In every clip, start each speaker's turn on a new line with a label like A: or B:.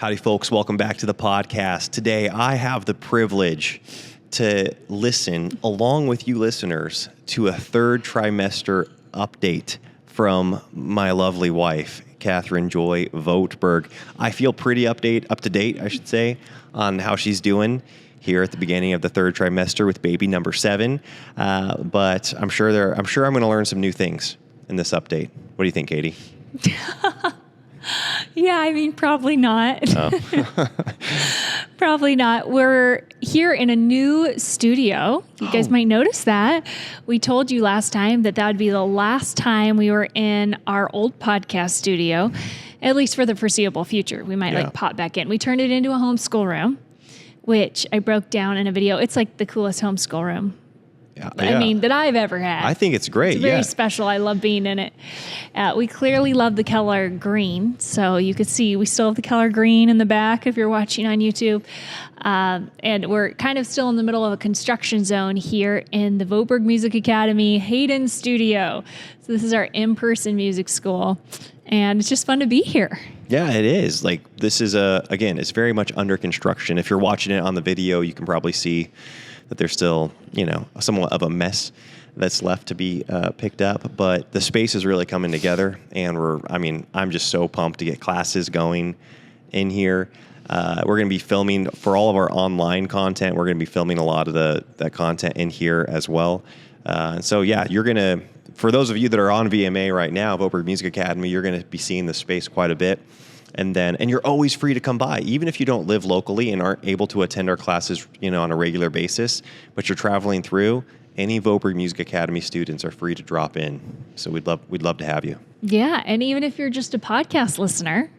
A: Howdy, folks. Welcome back to the podcast. Today, I have the privilege to listen, along with you listeners, to a third trimester update from my lovely wife, Catherine Joy Vogtberg. I feel pretty up to date, I should say, on how she's doing here at the beginning of the third trimester with baby number 7. But I'm sure I'm going to learn some new things in this update. What do you think, Katie?
B: Yeah, I mean, probably not.
A: Oh.
B: Probably not. We're here in a new studio. You guys might notice that. We told you last time that would be the last time we were in our old podcast studio, at least for the foreseeable future. We might pop back in. We turned it into a homeschool room, which I broke down in a video. It's like the coolest homeschool room. I mean, that I've ever had.
A: I think it's great.
B: It's very special. I love being in it. We clearly love the color green. So you could see we still have the color green in the back if you're watching on YouTube. And we're kind of still in the middle of a construction zone here in the Vogtberg Music Academy Hayden Studio. So this is our in-person music school. And it's just fun to be here.
A: Yeah, it is. Like, this is again, it's very much under construction. If you're watching it on the video, you can probably see that there's still, somewhat of a mess that's left to be picked up. But the space is really coming together, and I'm just so pumped to get classes going in here. We're going to be filming for all of our online content. We're going to be filming a lot of that content in here as well. And so, you're going to, for those of you that are on VMA right now, Vogtberg Music Academy, you're going to be seeing the space quite a bit. And you're always free to come by, even if you don't live locally and aren't able to attend our classes, on a regular basis, but you're traveling through. Any Vogtberg Music Academy students are free to drop in. So we'd love to have you. Yeah,
B: and even if you're just a podcast listener,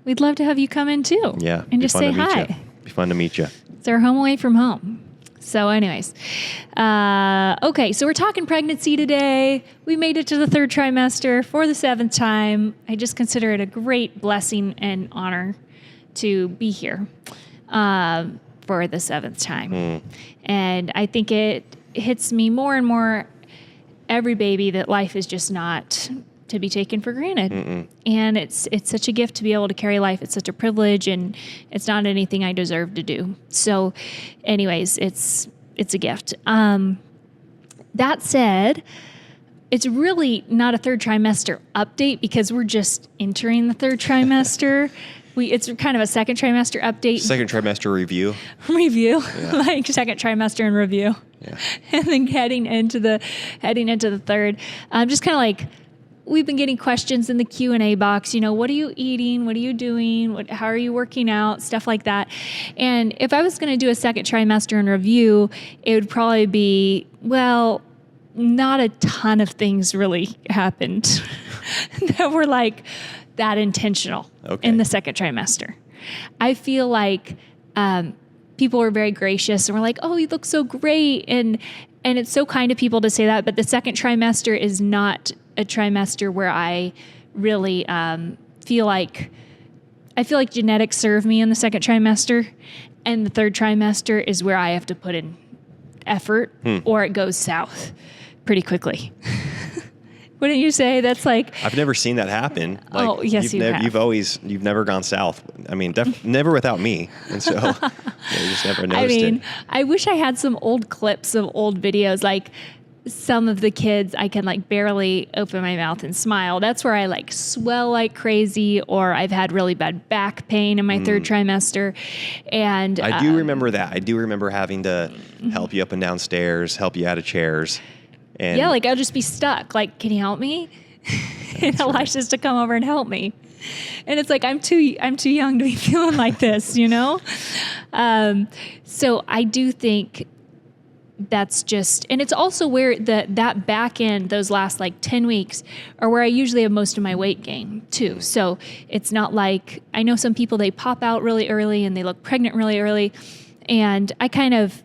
B: we'd love to have you come in too.
A: Yeah,
B: and just say hi.
A: Be fun to meet you.
B: It's our home away from home. So anyways, okay, so we're talking pregnancy today. We made it to the third trimester for the 7th time. I just consider it a great blessing and honor to be here for the 7th time. And I think it hits me more and more every baby that life is just not to be taken for granted. And it's such a gift to be able to carry life. It's such a privilege, and it's not anything I deserve to do. So anyways, it's a gift. That said, it's really not a third trimester update because we're just entering the third trimester. It's kind of a second trimester update.
A: Second trimester review.
B: Like second trimester in review.
A: Yeah.
B: And then heading into the third. Just kind of like, we've been getting questions in the Q&A box, what are you eating? What are you doing? How are you working out? Stuff like that. And if I was going to do a second trimester in review, it would probably be, not a ton of things really happened that were like that intentional in the second trimester. I feel like people were very gracious and were like, oh, you look so great. And it's so kind of people to say that, but the second trimester is not a trimester where I really feel like genetics serve me in the second trimester, and the third trimester is where I have to put in effort or it goes south pretty quickly. Wouldn't you say that's like...
A: I've never seen that happen. Like,
B: yes, you have.
A: You've never gone south. I mean, never without me. And so you just never noticed it.
B: I wish I had some old clips of old videos, like some of the kids, I can like barely open my mouth and smile. That's where I like swell like crazy, or I've had really bad back pain in my third trimester. And
A: I do remember that. I do remember having to help you up and down stairs, help you out of chairs. And
B: like I'll just be stuck. Like, can you help me? And Elisha's to come over and help me. And it's like, I'm too young to be feeling like this, So I do think that's just, and it's also where that back end, those last like 10 weeks are where I usually have most of my weight gain too. So it's not like, I know some people, they pop out really early and they look pregnant really early. And I kind of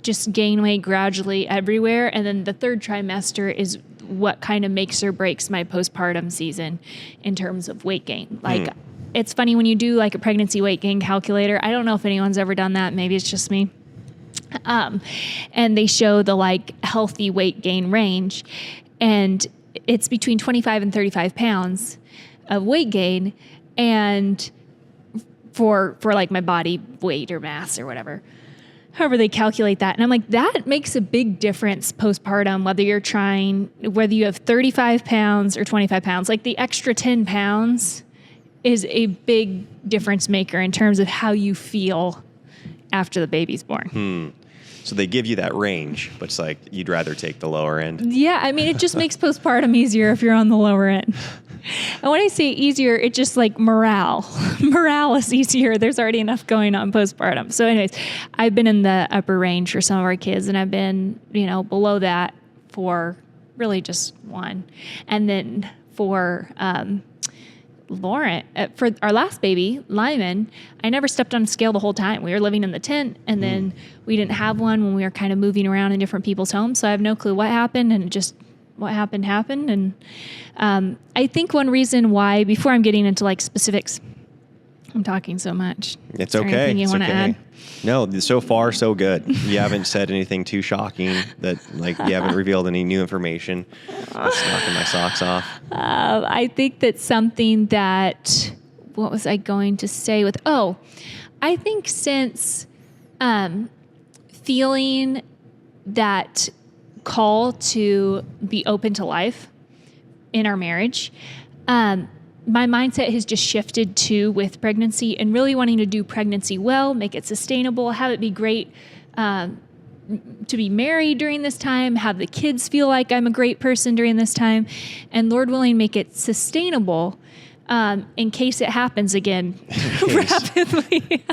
B: just gain weight gradually everywhere. And then the third trimester is what kind of makes or breaks my postpartum season in terms of weight gain. Like it's funny when you do like a pregnancy weight gain calculator. I don't know if anyone's ever done that. Maybe it's just me. And they show the like healthy weight gain range, and it's between 25 and 35 pounds of weight gain. And for like my body weight or mass or whatever. However they calculate that. And I'm like, that makes a big difference postpartum, whether you have 35 pounds or 25 pounds. Like the extra 10 pounds is a big difference maker in terms of how you feel after the baby's born.
A: So they give you that range, but it's like you'd rather take the lower end.
B: Yeah, I mean, it just makes postpartum easier if you're on the lower end. And when I say easier, it's just like morale. Morale is easier. There's already enough going on postpartum. So anyways, I've been in the upper range for some of our kids, and I've been, below that for really just one. And then for Lauren, for our last baby, Lyman, I never stepped on a scale the whole time. We were living in the tent, and then we didn't have one when we were kind of moving around in different people's homes. So I have no clue what happened, and just what happened. And I think one reason why, before I'm getting into like specifics, I'm talking so much.
A: It's okay.
B: Anything you want to add?
A: No, so far so good. You haven't said anything too shocking that you haven't revealed any new information that's knocking my socks off.
B: I think that's something that, what was I going to say I think since feeling that call to be open to life in our marriage, my mindset has just shifted to with pregnancy and really wanting to do pregnancy well, make it sustainable, have it be great to be married during this time, have the kids feel like I'm a great person during this time, and Lord willing, make it sustainable in case it happens again rapidly.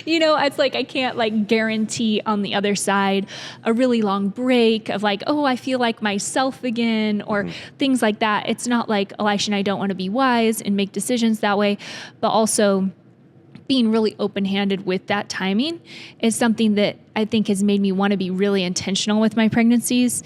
B: It's like I can't guarantee on the other side a really long break of I feel like myself again or things like that. It's not like Elisha and I don't want to be wise and make decisions that way, but also being really open-handed with that timing is something that I think has made me want to be really intentional with my pregnancies,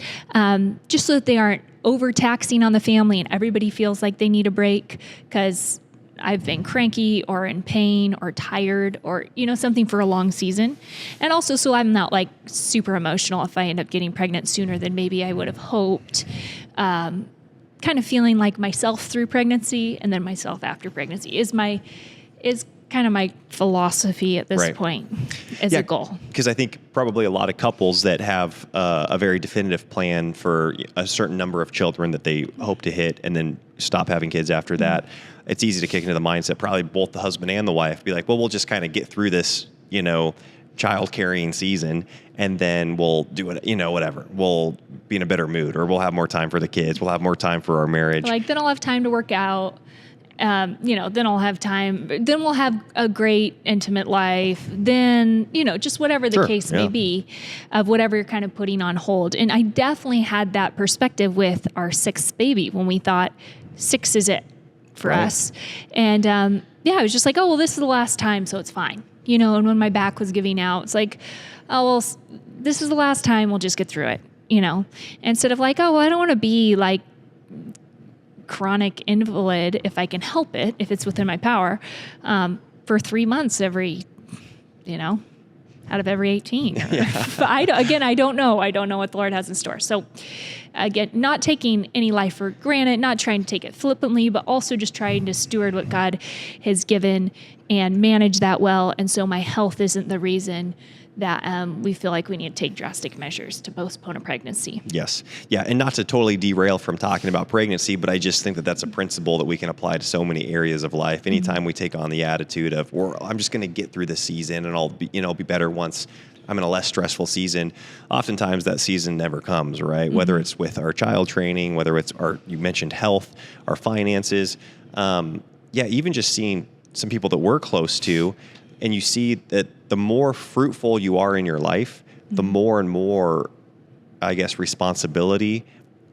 B: just so that they aren't overtaxing on the family and everybody feels like they need a break because I've been cranky or in pain or tired or, something for a long season. And also, so I'm not super emotional if I end up getting pregnant sooner than maybe I would have hoped. Kind of feeling like myself through pregnancy and then myself after pregnancy is kind of my philosophy at this point as a goal.
A: Because I think probably a lot of couples that have a very definitive plan for a certain number of children that they hope to hit and then stop having kids after that, it's easy to kick into the mindset, probably both the husband and the wife, be like, well, we'll just kind of get through this, child carrying season, and then we'll do it, whatever. We'll be in a better mood, or we'll have more time for the kids. We'll have more time for our marriage.
B: Then I'll have time to work out. Then I'll have time. Then we'll have a great intimate life. Then, just whatever the case may be of whatever you're kind of putting on hold. And I definitely had that perspective with our sixth baby when we thought 6 is it for us. And, I was just like, oh, well, this is the last time, so it's fine. And when my back was giving out, it's like, oh, well, this is the last time, we'll just get through it, instead of oh, well, I don't want to be chronic invalid if I can help it, if it's within my power, for 3 months out of every 18. I don't know. I don't know what the Lord has in store. So again, not taking any life for granted, not trying to take it flippantly, but also just trying to steward what God has given and manage that well. And so my health isn't the reason that we feel like we need to take drastic measures to postpone a pregnancy.
A: Yes. Yeah. And not to totally derail from talking about pregnancy, but I just think that that's a principle that we can apply to so many areas of life. Anytime we take on the attitude of, well, I'm just going to get through this season and I'll be better once I'm in a less stressful season. Oftentimes that season never comes, right? Whether it's with our child training, whether it's you mentioned health, our finances. Even just seeing some people that we're close to, and you see that the more fruitful you are in your life, the more and more, I guess, responsibility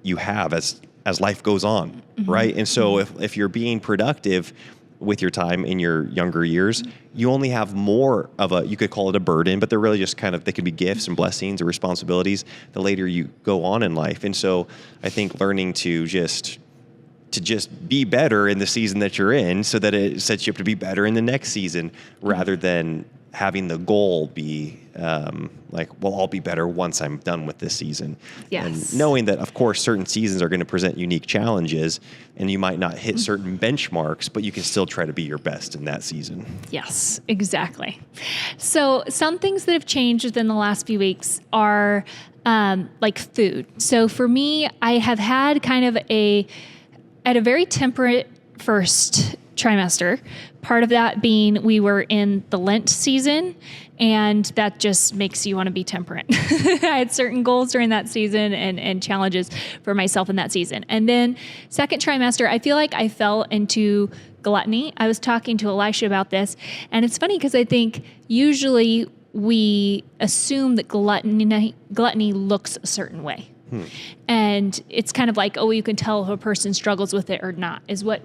A: you have as life goes on, right? And so if you're being productive with your time in your younger years, you only have more of you could call it a burden, but they're really just they can be gifts and blessings or responsibilities the later you go on in life. And so I think learning to just be better in the season that you're in so that it sets you up to be better in the next season rather than, having the goal be like, well, I'll be better once I'm done with this season.
B: Yes.
A: And knowing that, of course, certain seasons are going to present unique challenges and you might not hit certain benchmarks, but you can still try to be your best in that season.
B: Yes, exactly. So some things that have changed within the last few weeks are like food. So for me, I have had kind of at a very temperate first trimester, part of that being we were in the Lent season, and that just makes you want to be temperate. I had certain goals during that season and challenges for myself in that season. And then second trimester, I feel like I fell into gluttony. I was talking to Elisha about this, and it's funny because I think usually we assume that gluttony looks a certain way. And it's kind of like, oh, you can tell if a person struggles with it or not, is what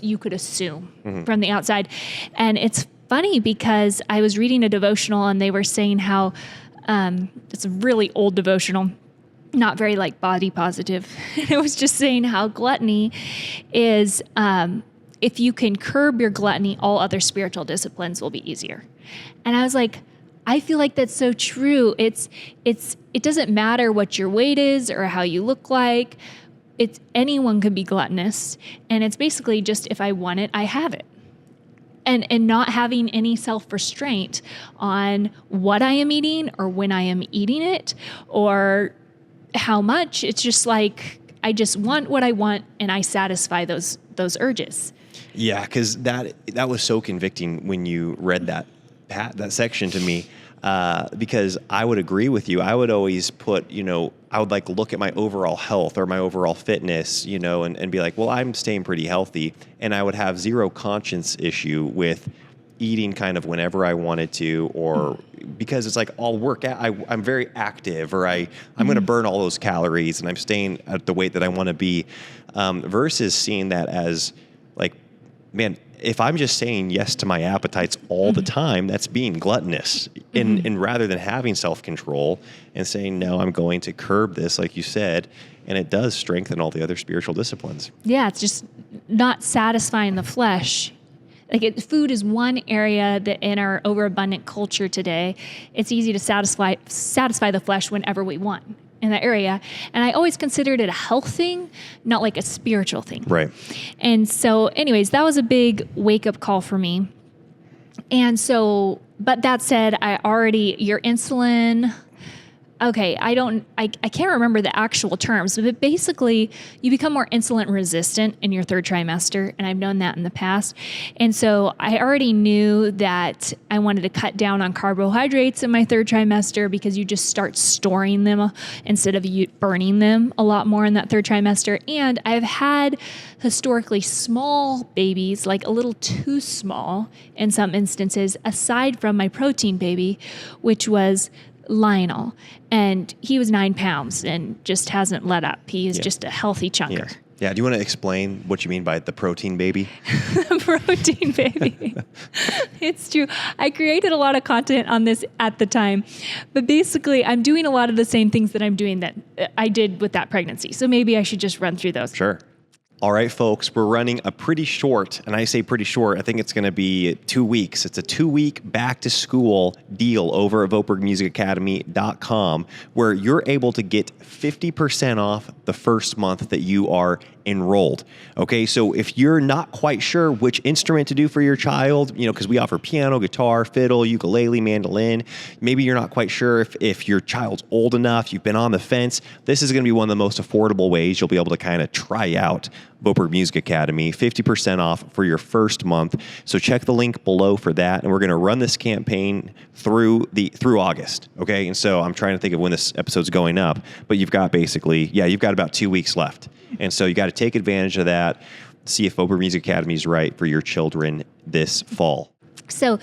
B: you could assume from the outside. And it's funny because I was reading a devotional and they were saying how it's a really old devotional, not very like body positive. It was just saying how gluttony is, if you can curb your gluttony, all other spiritual disciplines will be easier. And I was like, I feel like that's so true. It doesn't matter what your weight is or how you look like. Anyone can be gluttonous, and it's basically just if I want it, I have it. And not having any self-restraint on what I am eating or when I am eating it or how much. It's just like I just want what I want and I satisfy those urges.
A: Yeah, because that was so convicting when you read that section to me, because I would agree with you. I would always put, I would like look at my overall health or my overall fitness, and be like, well, I'm staying pretty healthy. And I would have zero conscience issue with eating kind of whenever I wanted to, or because it's like I'll work out, I'm very active, or I'm going to burn all those calories and I'm staying at the weight that I want to be, versus seeing that as like, man, if I'm just saying yes to my appetites all the time, that's being gluttonous. And rather than having self-control and saying, no, I'm going to curb this, like you said, and it does strengthen all the other spiritual disciplines. Yeah,
B: it's just not satisfying the flesh. Like food is one area that in our overabundant culture today, it's easy to satisfy the flesh whenever we want in that area. And I always considered it a health thing, not like a spiritual thing.
A: Right.
B: And so anyways, that was a big wake up call for me. And so, but that said, your insulin, okay, I can't remember the actual terms, but basically you become more insulin resistant in your third trimester, and I've known that in the past. And so I already knew that I wanted to cut down on carbohydrates in my third trimester because you just start storing them instead of you burning them a lot more in that third trimester. And I've had historically small babies, like a little too small in some instances, aside from my protein baby, which was Lionel, and he was 9 pounds and just hasn't let up. He is just a healthy chunker.
A: Yeah. Do you want to explain what you mean by the protein baby?
B: The protein baby. It's true. I created a lot of content on this at the time, but basically I'm doing a lot of the same things that I'm doing that I did with that pregnancy. So maybe I should just run through those.
A: Sure. All right, folks, we're running a pretty short, and I say pretty short, I think it's going to be 2 weeks. It's a 2-week back-to-school deal over at VoperMusicAcademy.com where you're able to get 50% off the first month that you are enrolled. Okay, so if you're not quite sure which instrument to do for your child, because we offer piano, guitar, fiddle, ukulele, mandolin, maybe you're not quite sure if your child's old enough, you've been on the fence, this is going to be one of the most affordable ways you'll be able to kind of try out Voper Music Academy, 50% off for your first month. So check the link below for that, and we're going to run this campaign through August. Okay, and so I'm trying to think of when this episode's going up, but you've got about 2 weeks left. And so you got to take advantage of that, see if Voper Music Academy is right for your children this fall.
B: So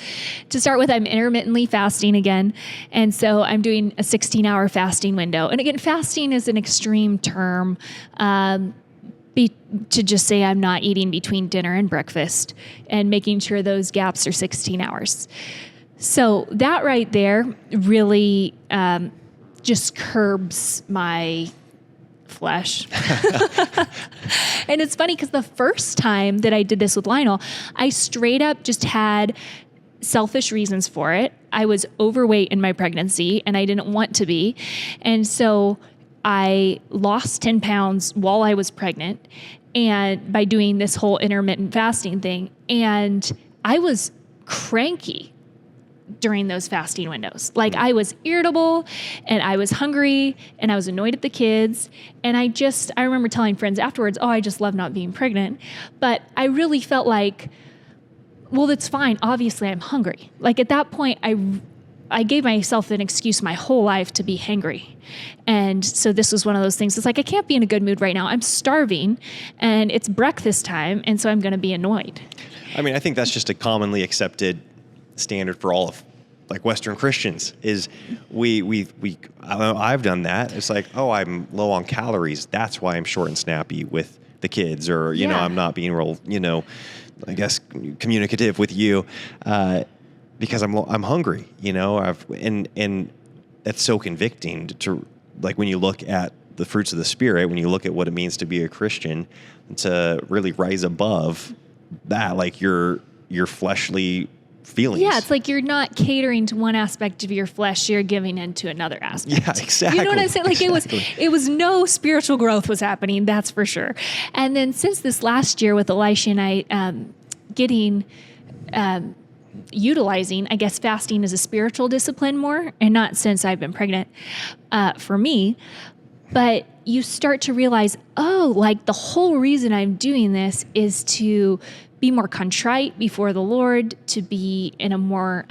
B: to start with, I'm intermittently fasting again. And so I'm doing a 16-hour fasting window. And again, fasting is an extreme term to just say I'm not eating between dinner and breakfast and making sure those gaps are 16 hours. So that right there really just curbs my flesh. And it's funny because the first time that I did this with Lionel, I straight up just had selfish reasons for it. I was overweight in my pregnancy and I didn't want to be. And so I lost 10 pounds while I was pregnant and by doing this whole intermittent fasting thing. And I was cranky during those fasting windows. Like I was irritable and I was hungry and I was annoyed at the kids. And I remember telling friends afterwards, oh, I just love not being pregnant. But I really felt like, well, that's fine. Obviously I'm hungry. Like at that point, I gave myself an excuse my whole life to be hangry. And so this was one of those things. It's like, I can't be in a good mood right now. I'm starving and it's breakfast time. And so I'm going to be annoyed.
A: I mean, I think that's just a commonly accepted standard for all of like Western Christians is I've done that. It's like, oh, I'm low on calories. That's why I'm short and snappy with the kids, or, you know, I'm not being real, you know, I guess communicative with you, because I'm hungry, you know, and that's so convicting to like, when you look at the fruits of the Spirit, when you look at what it means to be a Christian, to really rise above that, like your fleshly feelings.
B: Yeah, it's like you're not catering to one aspect of your flesh, you're giving into another aspect.
A: Yeah, exactly.
B: You know what I'm saying? Like it was no spiritual growth was happening, that's for sure. And then since this last year with Elisha and I utilizing, I guess, fasting as a spiritual discipline more, and not since I've been pregnant for me, but you start to realize, oh, like the whole reason I'm doing this is to be more contrite before the Lord, to be in a more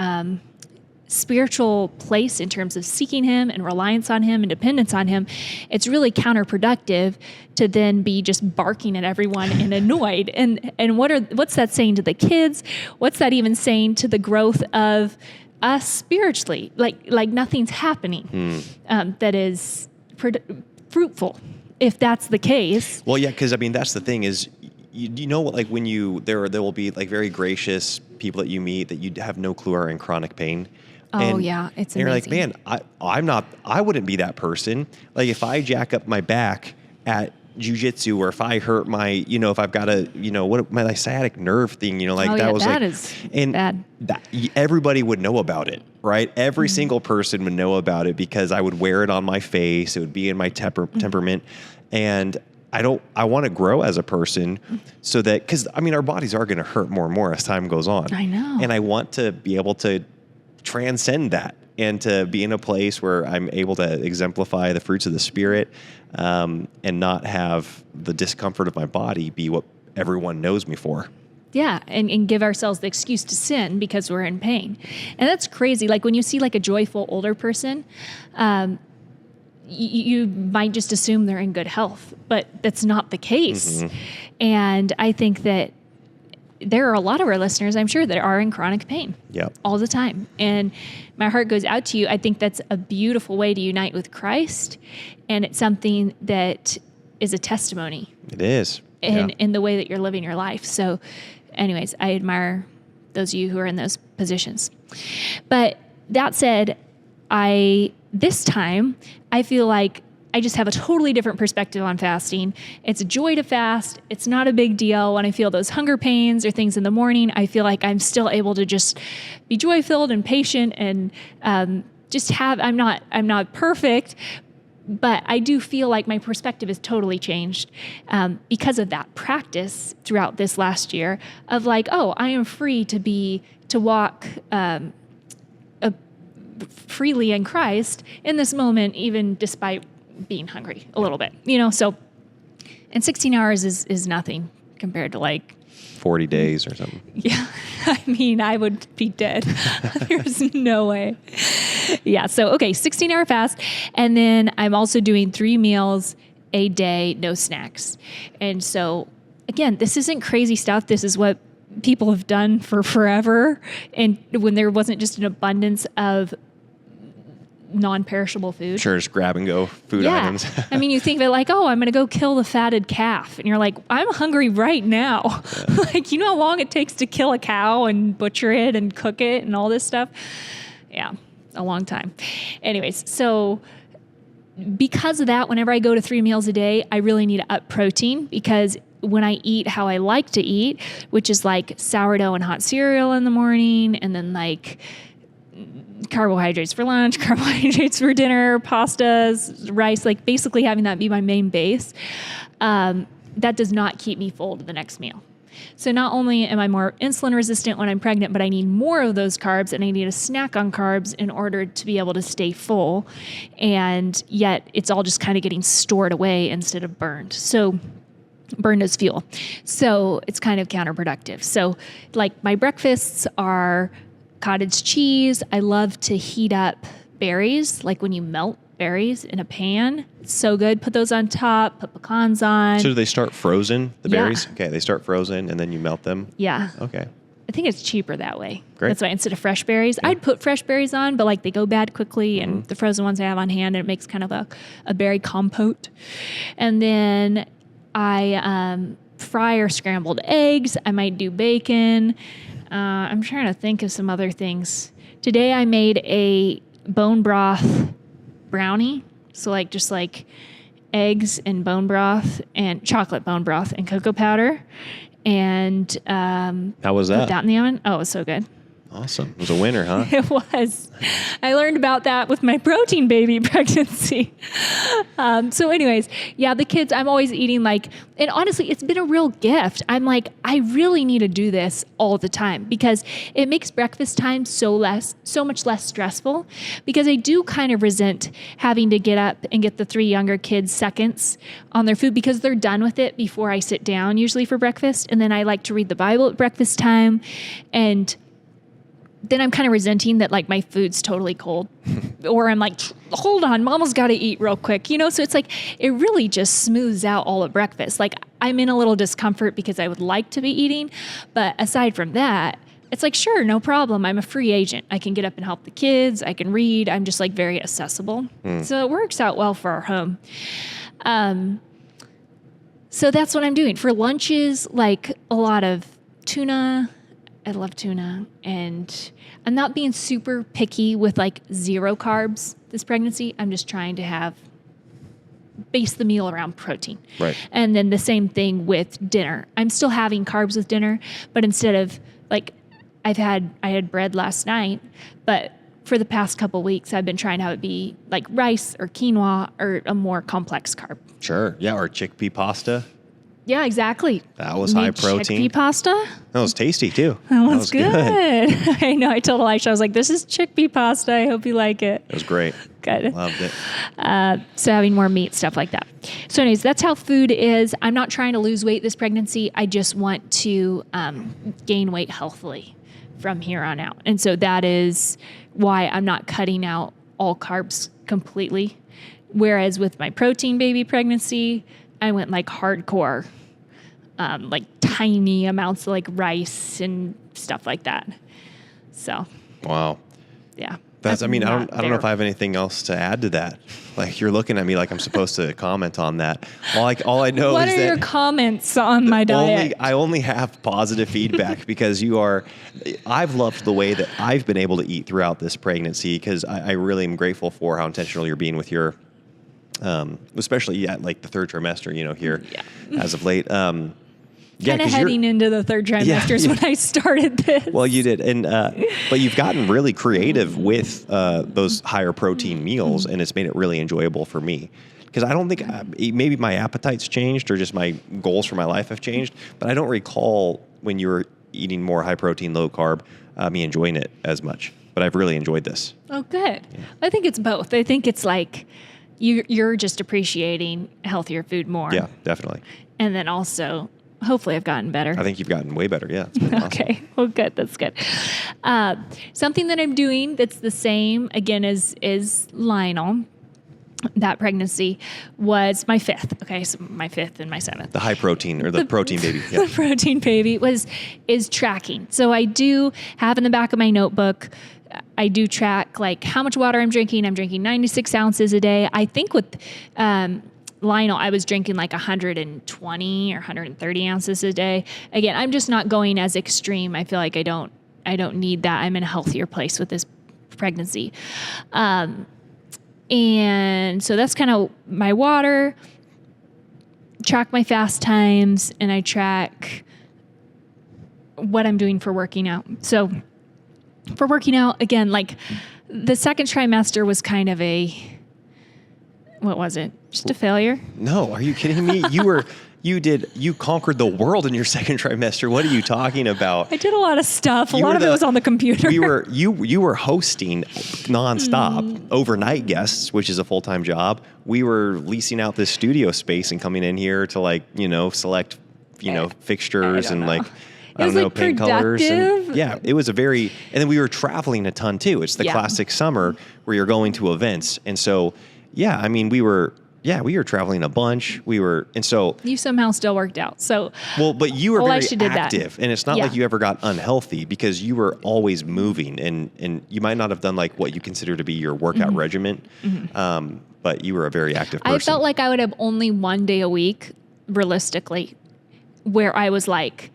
B: spiritual place in terms of seeking Him and reliance on Him and dependence on Him. It's really counterproductive to then be just barking at everyone and annoyed. And what's that saying to the kids? What's that even saying to the growth of us spiritually? Like nothing's happening that is fruitful, if that's the case.
A: Well, yeah, because I mean that's the thing is, you know what, like when there will be like very gracious people that you meet that you have no clue are in chronic pain.
B: Oh, yeah, it's amazing.
A: You're like, man, I wouldn't be that person. Like if I jack up my back at jiu-jitsu, or if I hurt my, you know, if I've got a, you know, my sciatic nerve thing, you know, like
B: that is bad.
A: That everybody would know about it, right? Every single person would know about it because I would wear it on my face. It would be in my temperament. And I want to grow as a person so that, because I mean, our bodies are going to hurt more and more as time goes on.
B: I know.
A: And I want to be able to transcend that and to be in a place where I'm able to exemplify the fruits of the Spirit, and not have the discomfort of my body be what everyone knows me for.
B: Yeah, and give ourselves the excuse to sin because we're in pain. And that's crazy. Like when you see like a joyful older person, you might just assume they're in good health, but that's not the case. Mm-hmm. And I think that there are a lot of our listeners, I'm sure, that are in chronic pain all the time. And my heart goes out to you. I think that's a beautiful way to unite with Christ. And it's something that is a testimony.
A: It is.
B: In the way that you're living your life. So anyways, I admire those of you who are in those positions. But that said, this time, I feel like I just have a totally different perspective on fasting. It's a joy to fast. It's not a big deal. When I feel those hunger pains or things in the morning, I feel like I'm still able to just be joy-filled and patient and I'm not perfect, but I do feel like my perspective has totally changed because of that practice throughout this last year of like, oh, I am free to walk freely in Christ in this moment, even despite being hungry a little bit, you know? So, and 16 hours is nothing compared to like
A: 40 days or something.
B: Yeah. I mean, I would be dead. There's no way. Yeah. So, okay. 16-hour fast. And then I'm also doing 3 meals a day, no snacks. And so again, this isn't crazy stuff. This is what people have done for forever. And when there wasn't just an abundance of non-perishable food.
A: Sure, just grab and go food items.
B: I mean, you think of it like, oh, I'm going to go kill the fatted calf. And you're like, I'm hungry right now. Yeah. Like, you know how long it takes to kill a cow and butcher it and cook it and all this stuff? Yeah, a long time. Anyways, so because of that, whenever I go to 3 meals a day, I really need to up protein because when I eat how I like to eat, which is like sourdough and hot cereal in the morning, and then like carbohydrates for lunch, carbohydrates for dinner, pastas, rice, like basically having that be my main base, that does not keep me full to the next meal. So not only am I more insulin resistant when I'm pregnant, but I need more of those carbs, and I need a snack on carbs in order to be able to stay full. And yet it's all just kind of getting stored away instead of burned. So burned as fuel. So it's kind of counterproductive. So like my breakfasts are cottage cheese. I love to heat up berries, like when you melt berries in a pan. It's so good. Put those on top, put pecans on.
A: So do they start frozen, the
B: Yeah.
A: berries? Okay, they start frozen and then you melt them?
B: Yeah.
A: Okay.
B: I think it's cheaper that way.
A: Great.
B: That's why instead of fresh berries, I'd put fresh berries on, but like they go bad quickly, and the frozen ones I have on hand, and it makes kind of a berry compote. And then I fry or scrambled eggs. I might do bacon. I'm trying to think of some other things. Today I made a bone broth brownie. So like just like eggs and bone broth and chocolate bone broth and cocoa powder. And
A: How was
B: put
A: that?
B: that in the oven. Oh, it was so good.
A: Awesome. It was a winner, huh?
B: It was. I learned about that with my protein baby pregnancy. So anyways, yeah, the kids, I'm always eating like, and honestly, it's been a real gift. I'm like, I really need to do this all the time because it makes breakfast time so much less stressful, because I do kind of resent having to get up and get the 3 younger kids seconds on their food because they're done with it before I sit down usually for breakfast. And then I like to read the Bible at breakfast time, and then I'm kind of resenting that like my food's totally cold, or I'm like, hold on, mama's got to eat real quick, so it's like, it really just smooths out all of breakfast. Like I'm in a little discomfort because I would like to be eating, but aside from that, it's like, sure, no problem. I'm a free agent. I can get up and help the kids. I can read. I'm just like very accessible. So it works out well for our home. So that's what I'm doing for lunches, like a lot of tuna. I love tuna, and I'm not being super picky with like 0 carbs this pregnancy. I'm just trying to base the meal around protein.
A: Right.
B: And then the same thing with dinner. I'm still having carbs with dinner, but instead of like, I had bread last night, but for the past couple weeks, I've been trying to have it be like rice or quinoa or a more complex carb.
A: Sure. Yeah, or chickpea pasta.
B: Yeah, exactly.
A: That was high
B: Made
A: protein.
B: Chickpea pasta.
A: That was tasty too.
B: That was good. I know. I told Elisha, I was like, this is chickpea pasta. I hope you like it.
A: It was great.
B: Good.
A: Loved it.
B: So having more meat, stuff like that. So anyways, that's how food is. I'm not trying to lose weight this pregnancy. I just want to gain weight healthily from here on out. And so that is why I'm not cutting out all carbs completely. Whereas with my protein baby pregnancy, I went like hardcore, like tiny amounts of like rice and stuff like that. So,
A: Wow.
B: yeah.
A: I mean, I don't know if I have anything else to add to that. Like you're looking at me like I'm supposed to comment on that. All I know
B: What
A: is
B: are
A: that
B: your comments on my diet?
A: I only have positive feedback because I've loved the way that I've been able to eat throughout this pregnancy, because I really am grateful for how intentional you're being with your, especially at like the 3rd trimester, here as of late.
B: Kind of heading into the 3rd trimester is when I started this.
A: Well, you did, and but you've gotten really creative with those higher protein meals, and it's made it really enjoyable for me. Because I don't think maybe my appetite's changed or just my goals for my life have changed, but I don't recall when you were eating more high protein, low carb, me enjoying it as much. But I've really enjoyed this.
B: Oh, good. Yeah. I think it's both. I think it's like you're just appreciating healthier food more.
A: Yeah, definitely.
B: And then also, hopefully I've gotten better.
A: I think you've gotten way better. Yeah. It's been awesome.
B: Okay. Well, good. That's good. Something that I'm doing that's the same, again, is Lionel. That pregnancy was my 5th. Okay. So my 5th and my 7th.
A: The high protein, or the protein baby. Yeah.
B: The protein baby is tracking. So I do have in the back of my notebook, I do track like how much water I'm drinking. I'm drinking 96 ounces a day. I think with Lionel, I was drinking like 120 or 130 ounces a day. Again, I'm just not going as extreme. I feel like I don't need that. I'm in a healthier place with this pregnancy. And so that's kind of my water. track my fast times and I track what I'm doing for working out. So for working out, again, like the second trimester was kind of what was it? Just a failure?
A: No, are you kidding me? You conquered the world in your second trimester. What are you talking about?
B: I did a lot of stuff. A lot of it was on the computer.
A: You were hosting nonstop overnight guests, which is a full-time job. We were leasing out this studio space and coming in here to select, fixtures and paint colors. And, yeah, it was and then we were traveling a ton too. It's the classic summer where you're going to events. And so, yeah, I mean, we were traveling a bunch. You somehow still worked out. So, but you were very
B: did
A: active, and it's not like you ever got unhealthy because you were always moving, and you might not have done like what you consider to be your workout regimen, but you were a very active person.
B: I felt like I would have only one day a week, realistically, where I was like,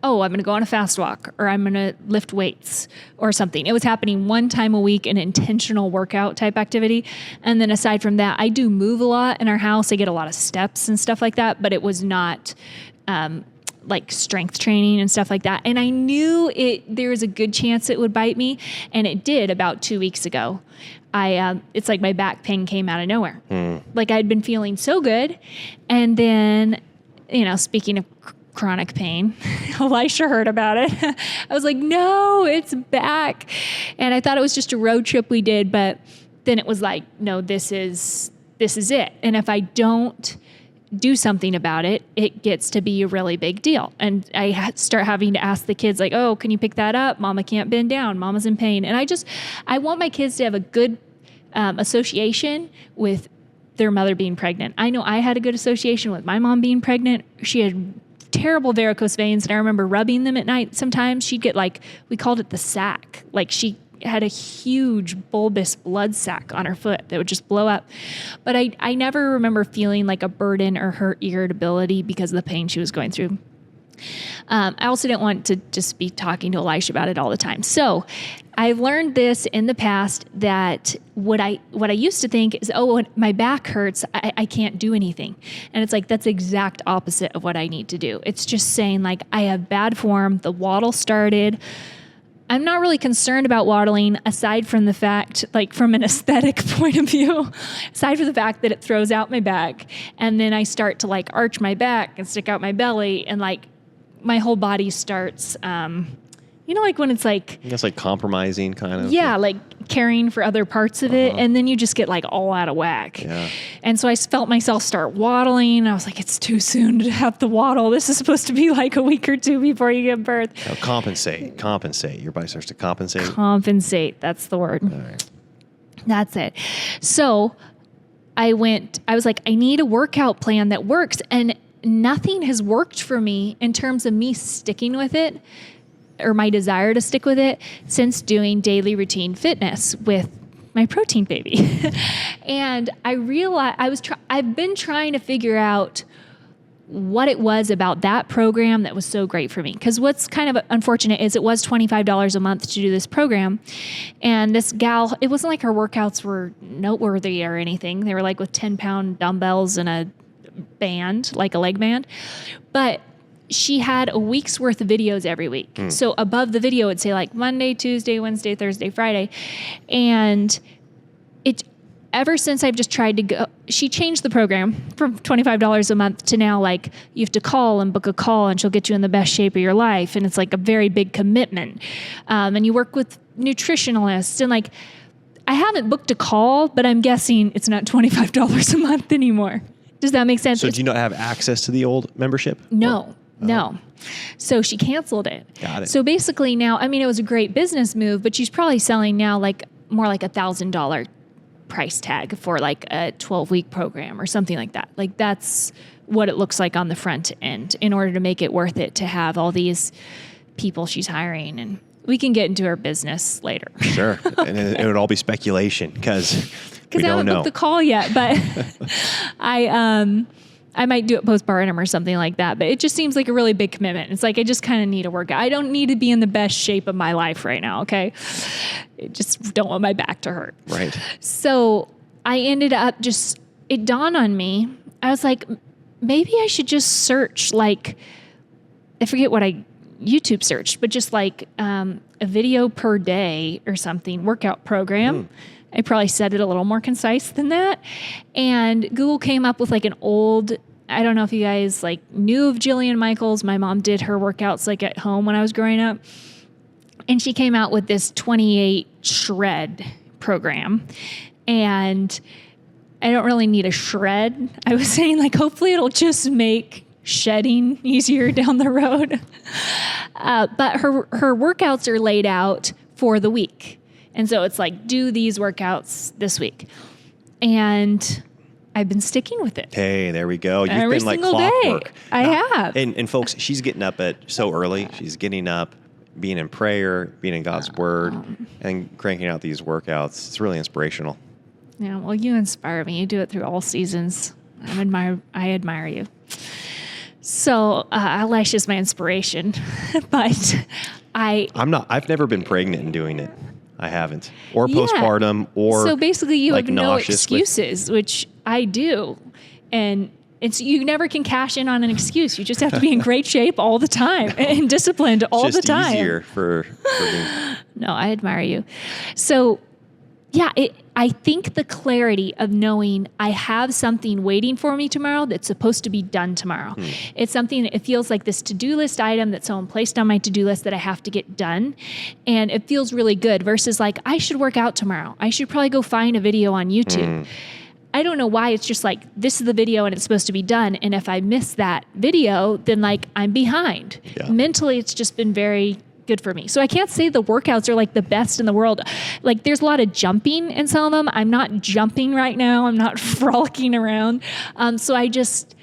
B: oh, I'm going to go on a fast walk, or I'm going to lift weights or something. It was happening one time a week, an intentional workout type activity. And then aside from that, I do move a lot in our house. I get a lot of steps and stuff like that, but it was not like strength training and stuff like that. And I knew there was a good chance it would bite me. And it did about 2 weeks ago. It's like my back pain came out of nowhere. Like I'd been feeling so good. And then, speaking of chronic pain, Elisha heard about it. I was like, no, it's back. And I thought it was just a road trip we did, but then it was like, no, this is it. And if I don't do something about it, it gets to be a really big deal. And I start having to ask the kids like, oh, can you pick that up? Mama can't bend down. Mama's in pain. And I want my kids to have a good association with their mother being pregnant. I know I had a good association with my mom being pregnant. She had terrible varicose veins, and I remember rubbing them at night. Sometimes she'd get we called it the sack. Like she had a huge bulbous blood sac on her foot that would just blow up. But I never remember feeling like a burden or her irritability because of the pain she was going through. I also didn't want to just be talking to Elisha about it all the time. So I've learned this in the past that what I used to think is, when my back hurts, I can't do anything. And it's like, that's the exact opposite of what I need to do. It's just saying I have bad form. The waddle started. I'm not really concerned about waddling aside from the fact, from an aesthetic point of view, aside from the fact that it throws out my back. And then I start to arch my back and stick out my belly and my whole body starts, when it's
A: it's compromising kind of.
B: Yeah, caring for other parts of it. And then you just get all out of whack. Yeah. And so I felt myself start waddling. I was like, it's too soon to have to waddle. This is supposed to be a week or two before you give birth.
A: No, compensate. Your body starts to compensate.
B: Compensate. That's the word.
A: All right.
B: That's it. So I was like, I need a workout plan that works. And nothing has worked for me in terms of me sticking with it or my desire to stick with it since doing daily routine fitness with my protein baby. And I realized I've been trying to figure out what it was about that program that was so great for me. Because what's kind of unfortunate is it was $25 a month to do this program. And this gal, it wasn't like her workouts were noteworthy or anything. They were with 10-pound dumbbells and a band, like a leg band. But she had a week's worth of videos every week. So above the video, it'd say Monday, Tuesday, Wednesday, Thursday, Friday. And ever since I've just tried to go, she changed the program from $25 a month to now you have to call and book a call and she'll get you in the best shape of your life. And it's a very big commitment. And you work with nutritionalists and I haven't booked a call, but I'm guessing it's not $25 a month anymore. Does that make sense?
A: So do you not have access to the old membership?
B: No. No. So she canceled it.
A: Got it.
B: So basically now, it was a great business move, but she's probably selling now more like $1,000 price tag for a 12-week program or something like that. That's what it looks like on the front end in order to make it worth it to have all these people she's hiring. And we can get into her business later.
A: Sure. And it would all be speculation because we don't know.
B: I haven't booked the call yet, but I might do it postpartum or something like that, but it just seems like a really big commitment. It's I just kind of need a workout. I don't need to be in the best shape of my life right now, okay? I just don't want my back to hurt.
A: Right.
B: So I ended up it dawned on me. I was like, maybe I should just search, like, I forget what I YouTube searched, but just like a video per day or something, workout program. I probably said it a little more concise than that. And Google came up with like an old, I don't know if you guys like knew of Jillian Michaels. My mom did her workouts like at home when I was growing up. And she came out with this 28 shred program. And I don't really need a shred. I was saying like, hopefully it'll just make shedding easier down the road. But her workouts are laid out for the week. And so it's like, do these workouts this week. And I've been sticking with it.
A: Hey, there we go. You've
B: Every
A: been like
B: single
A: clockwork.
B: day. I have.
A: And folks, she's getting up at so early. She's getting up, being in prayer, being in God's word, and cranking out these workouts. It's really inspirational.
B: Yeah, well, you inspire me. You do it through all seasons. I admire you. So Elisha is my inspiration, but
A: I've never been pregnant and doing it. I haven't, or postpartum, or
B: so basically you
A: like
B: have no excuses, which I do, and you never can cash in on an excuse. You just have to be in great shape all the time and disciplined all the time.
A: Just easier for me.
B: No, I admire you. So, yeah, I think the clarity of knowing I have something waiting for me tomorrow that's supposed to be done tomorrow. It's something, it feels like this to-do list item that someone placed on my to-do list that I have to get done. And it feels really good versus like, I should work out tomorrow. I should probably go find a video on YouTube. I don't know why. It's just like, this is the video and it's supposed to be done. And if I miss that video, then like I'm behind. Yeah. Mentally, it's just been very good for me. So I can't say the workouts are like the best in the world. Like there's a lot of jumping in some of them. I'm not jumping right now. I'm not frolicking around. So I just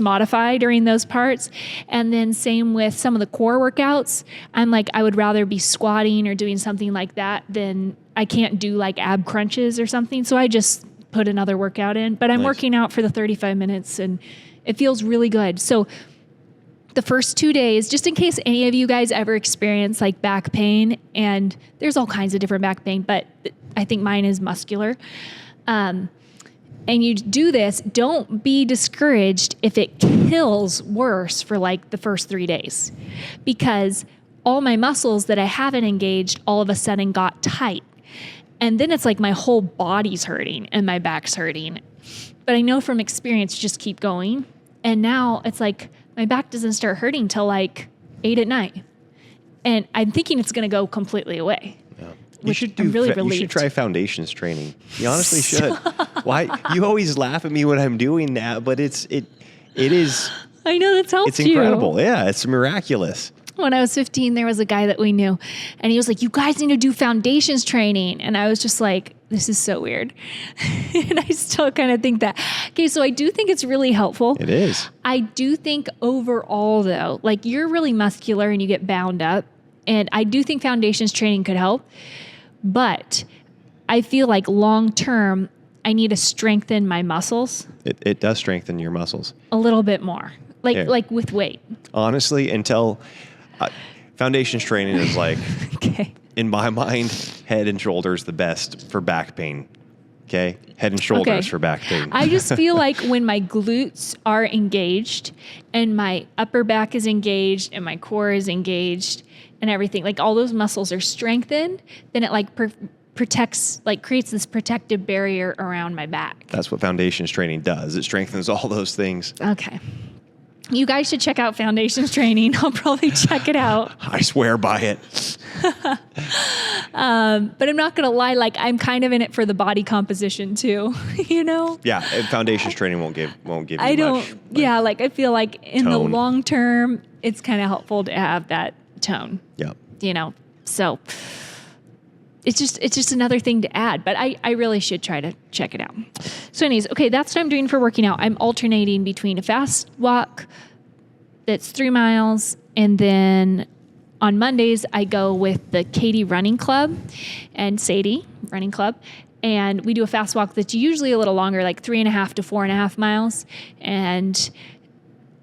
B: modify during those parts. And then same with some of the core workouts. I'm like, I would rather be squatting or doing something like that than I can't do like ab crunches or something. So I just put another workout in, but I'm working out for the 35 minutes and it feels really good. So the first 2 days, just in case any of you guys ever experience like back pain, and there's all kinds of different back pain, but I think mine is muscular. And you do this, don't be discouraged if it kills worse for like the first 3 days, because all my muscles that I haven't engaged all of a sudden got tight. And then it's like my whole body's hurting and my back's hurting. But I know from experience, just keep going. And now it's like my back doesn't start hurting till like 8 at night. And I'm thinking it's going to go completely away. Yeah.
A: You should you should try foundations training. You honestly should. Why? You always laugh at me when I'm doing that, but it is.
B: I know that's helped you.
A: It's incredible. Yeah, it's miraculous.
B: When I was 15, there was a guy that we knew, and he was like, you guys need to do foundations training. And I was just like, this is so weird. And I still kind of think that. Okay, so I do think it's really helpful.
A: It is.
B: I do think overall, though, like you're really muscular and you get bound up. And I do think foundations training could help. But I feel like long term, I need to strengthen my muscles.
A: It does strengthen your muscles.
B: A little bit more, like with weight.
A: Honestly, until... foundations training is like,
B: okay.
A: In my mind, head and shoulders the best for back pain. Okay? Head and shoulders for back pain.
B: I just feel like when my glutes are engaged and my upper back is engaged and my core is engaged and everything, like all those muscles are strengthened, then it like protects, like creates this protective barrier around my back.
A: That's what foundations training does. It strengthens all those things.
B: Okay. You guys should check out foundations training. I'll probably check it out.
A: I swear by it.
B: But I'm not going to lie. Like I'm kind of in it for the body composition too, you know?
A: Yeah. Foundations training won't give you much.
B: Yeah. Like I feel like in the long term, it's kind of helpful to have that tone.
A: Yeah.
B: You know? So it's just another thing to add, but I really should try to check it out. So anyways, okay, that's what I'm doing for working out. I'm alternating between a fast walk that's 3 miles, and then on Mondays, I go with the Katie Running Club and Sadie Running Club, and we do a fast walk that's usually a little longer, like 3.5 to 4.5 miles, and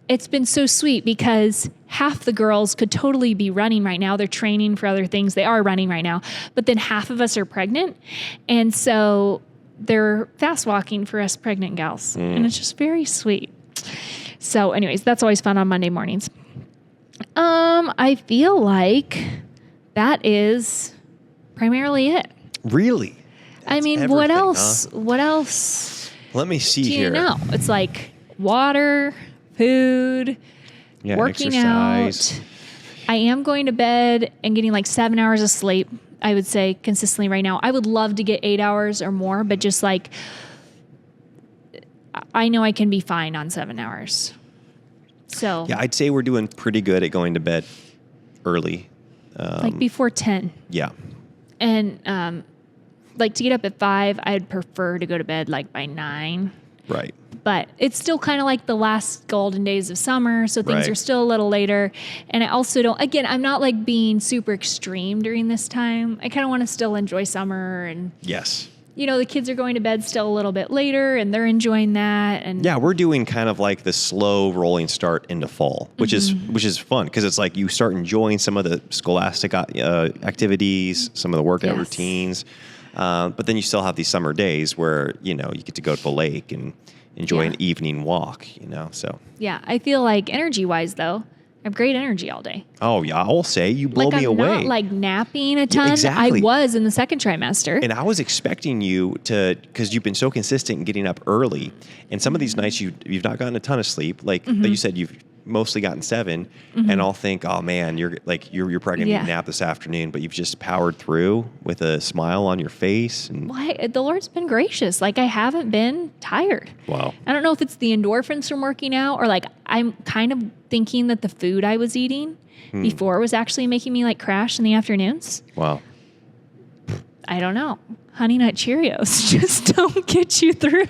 B: it's been so sweet because half the girls could totally be running right now. They're training for other things. They are running right now. But then half of us are pregnant. And so they're fast walking for us pregnant gals. And it's just very sweet. So anyways, that's always fun on Monday mornings. I feel like that is primarily it.
A: Really?
B: I mean,
A: everything,
B: what else?
A: huh?
B: What else
A: Let me see
B: do
A: here.
B: you know? It's like water, food, working
A: exercise.
B: out. I am going to bed and getting like 7 hours of sleep, I would say, consistently right now. I would love to get 8 hours or more, but just like, I know I can be fine on 7 hours. So
A: Yeah, I'd say we're doing pretty good at going to bed early.
B: like before 10.
A: Yeah.
B: And like to get up at 5, I'd prefer to go to bed like by 9.
A: Right.
B: But it's still kind of like the last golden days of summer, so things
A: Right.
B: are still a little later. And I also don't, again, I'm not like being super extreme during this time. I kind of want to still enjoy summer, and
A: Yes.
B: the kids are going to bed still a little bit later and they're enjoying that. And
A: Yeah, we're doing kind of like the slow rolling start into fall, which is fun because it's like you start enjoying some of the scholastic activities, some of the workout
B: Yes.
A: routines, but then you still have these summer days where you get to go to the lake and enjoy
B: Yeah.
A: an evening walk. So
B: yeah, I feel like energy wise though, I have great energy all day.
A: oh yeah, I'll say you blow me
B: I'm
A: away.
B: not like napping a ton.
A: exactly.
B: I was in the second trimester.
A: And I was expecting you to, because you've been so consistent in getting up early, and some of these nights you've not gotten a ton of sleep. Like you said, you've mostly gotten 7, and I'll think, oh man, you're probably gonna need
B: Yeah.
A: a nap this afternoon, but you've just powered through with a smile on your face. And
B: Why? The Lord's been gracious. Like I haven't been tired.
A: wow,
B: I don't know if it's the endorphins from working out, or like I'm kind of thinking that the food I was eating before was actually making me like crash in the afternoons.
A: wow,
B: I don't know. Honey Nut Cheerios just don't get you through.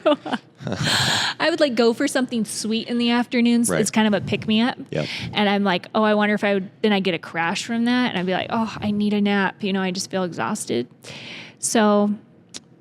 B: I would like go for something sweet in the afternoons.
A: Right.
B: It's kind of a pick me up.
A: Yep.
B: And I'm like, oh, I wonder if I would, then I get a crash from that. And I'd be like, oh, I need a nap. I just feel exhausted. So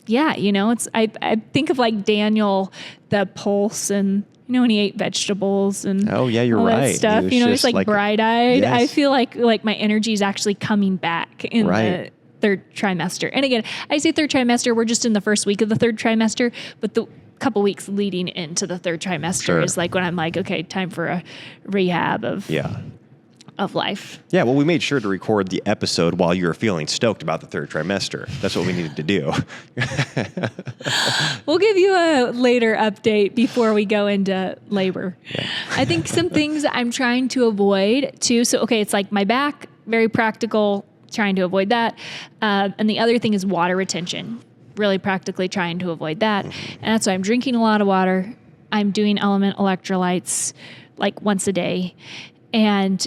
B: yeah, I think of like Daniel, the pulse, and when he ate vegetables and
A: oh yeah, you're
B: all
A: right.
B: that stuff.
A: It was
B: He's
A: just
B: like bright-eyed.
A: Yes.
B: I feel like my energy is actually coming back in
A: Right.
B: the third trimester. And again, I say third trimester, we're just in the first week of the third trimester, but the couple weeks leading into the third trimester
A: Sure.
B: is like when I'm like, okay, time for a rehab of life.
A: Yeah, well, we made sure to record the episode while you were feeling stoked about the third trimester. That's what we needed to do.
B: We'll give you a later update before we go into labor. Yeah. I think some things I'm trying to avoid too. So, okay, it's like my back, very practical, trying to avoid that. And the other thing is water retention, really practically trying to avoid that. And that's why I'm drinking a lot of water. I'm doing element electrolytes like once a day. And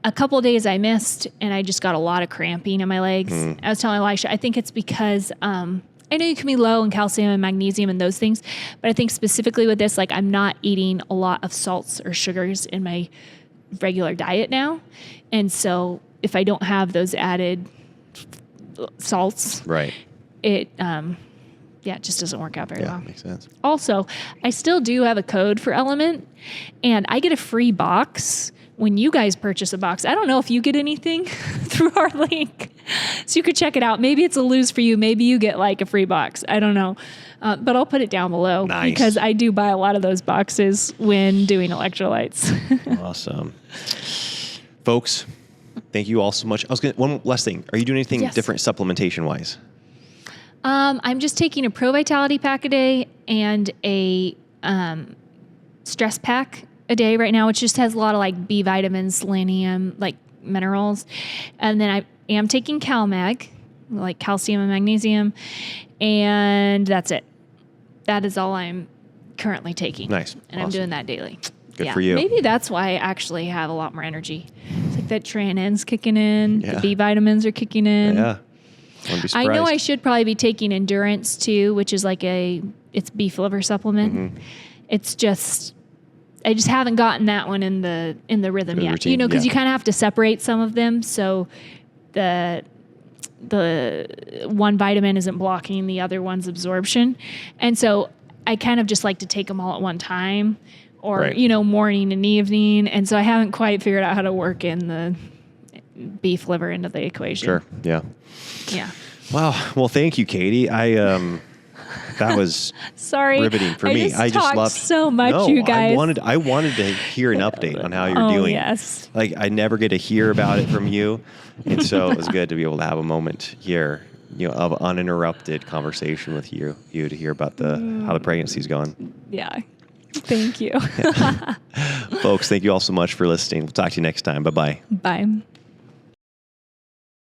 B: a couple of days I missed, and I just got a lot of cramping in my legs. I was telling Elisha, I think it's because I know you can be low in calcium and magnesium and those things, but I think specifically with this, like I'm not eating a lot of salts or sugars in my regular diet now. And so if I don't have those added salts,
A: Right.
B: it just doesn't work out very
A: Yeah,
B: well.
A: makes sense.
B: Also, I still do have a code for Element, and I get a free box when you guys purchase a box. I don't know if you get anything through our link, so you could check it out. Maybe it's a lose for you. Maybe you get like a free box. I don't know, but I'll put it down below because I do buy a lot of those boxes when doing electrolytes.
A: Awesome. Folks, thank you all so much. One last thing. Are you doing anything
B: Yes.
A: different supplementation wise?
B: I'm just taking a Pro Vitality pack a day and a stress pack a day right now, which just has a lot of like B vitamins, selenium, like minerals. And then I am taking CalMag, like calcium and magnesium, and that's it. That is all I'm currently taking.
A: Nice.
B: And I'm
A: Awesome.
B: doing that daily.
A: Good for you.
B: Maybe that's why I actually have a lot more energy. It's like that Trin's kicking in,
A: Yeah.
B: the B vitamins are kicking in.
A: Yeah. Wouldn't be
B: I know I
A: surprised.
B: should probably be taking Endurance too, which is like it's beef liver supplement. It's just, I just haven't gotten that one in the rhythm
A: The
B: yet.
A: routine,
B: Because
A: yeah.
B: you kind of have to separate some of them. So the one vitamin isn't blocking the other one's absorption. And so I kind of just like to take them all at one time or,
A: Right.
B: morning and evening. And so I haven't quite figured out how to work in the beef liver into the equation.
A: Sure. Yeah.
B: Yeah.
A: Wow. Well, thank you, Katie. that was
B: Sorry.
A: riveting for me.
B: I just talked so much,
A: No,
B: you guys.
A: I wanted to hear an update on how you're doing.
B: Yes.
A: Like I never get to hear about it from you, and so it was good to be able to have a moment here, of uninterrupted conversation with you to hear about how the pregnancy's going.
B: Yeah. Thank you.
A: Folks, thank you all so much for listening. We'll talk to you next time. Bye-bye.
B: Bye.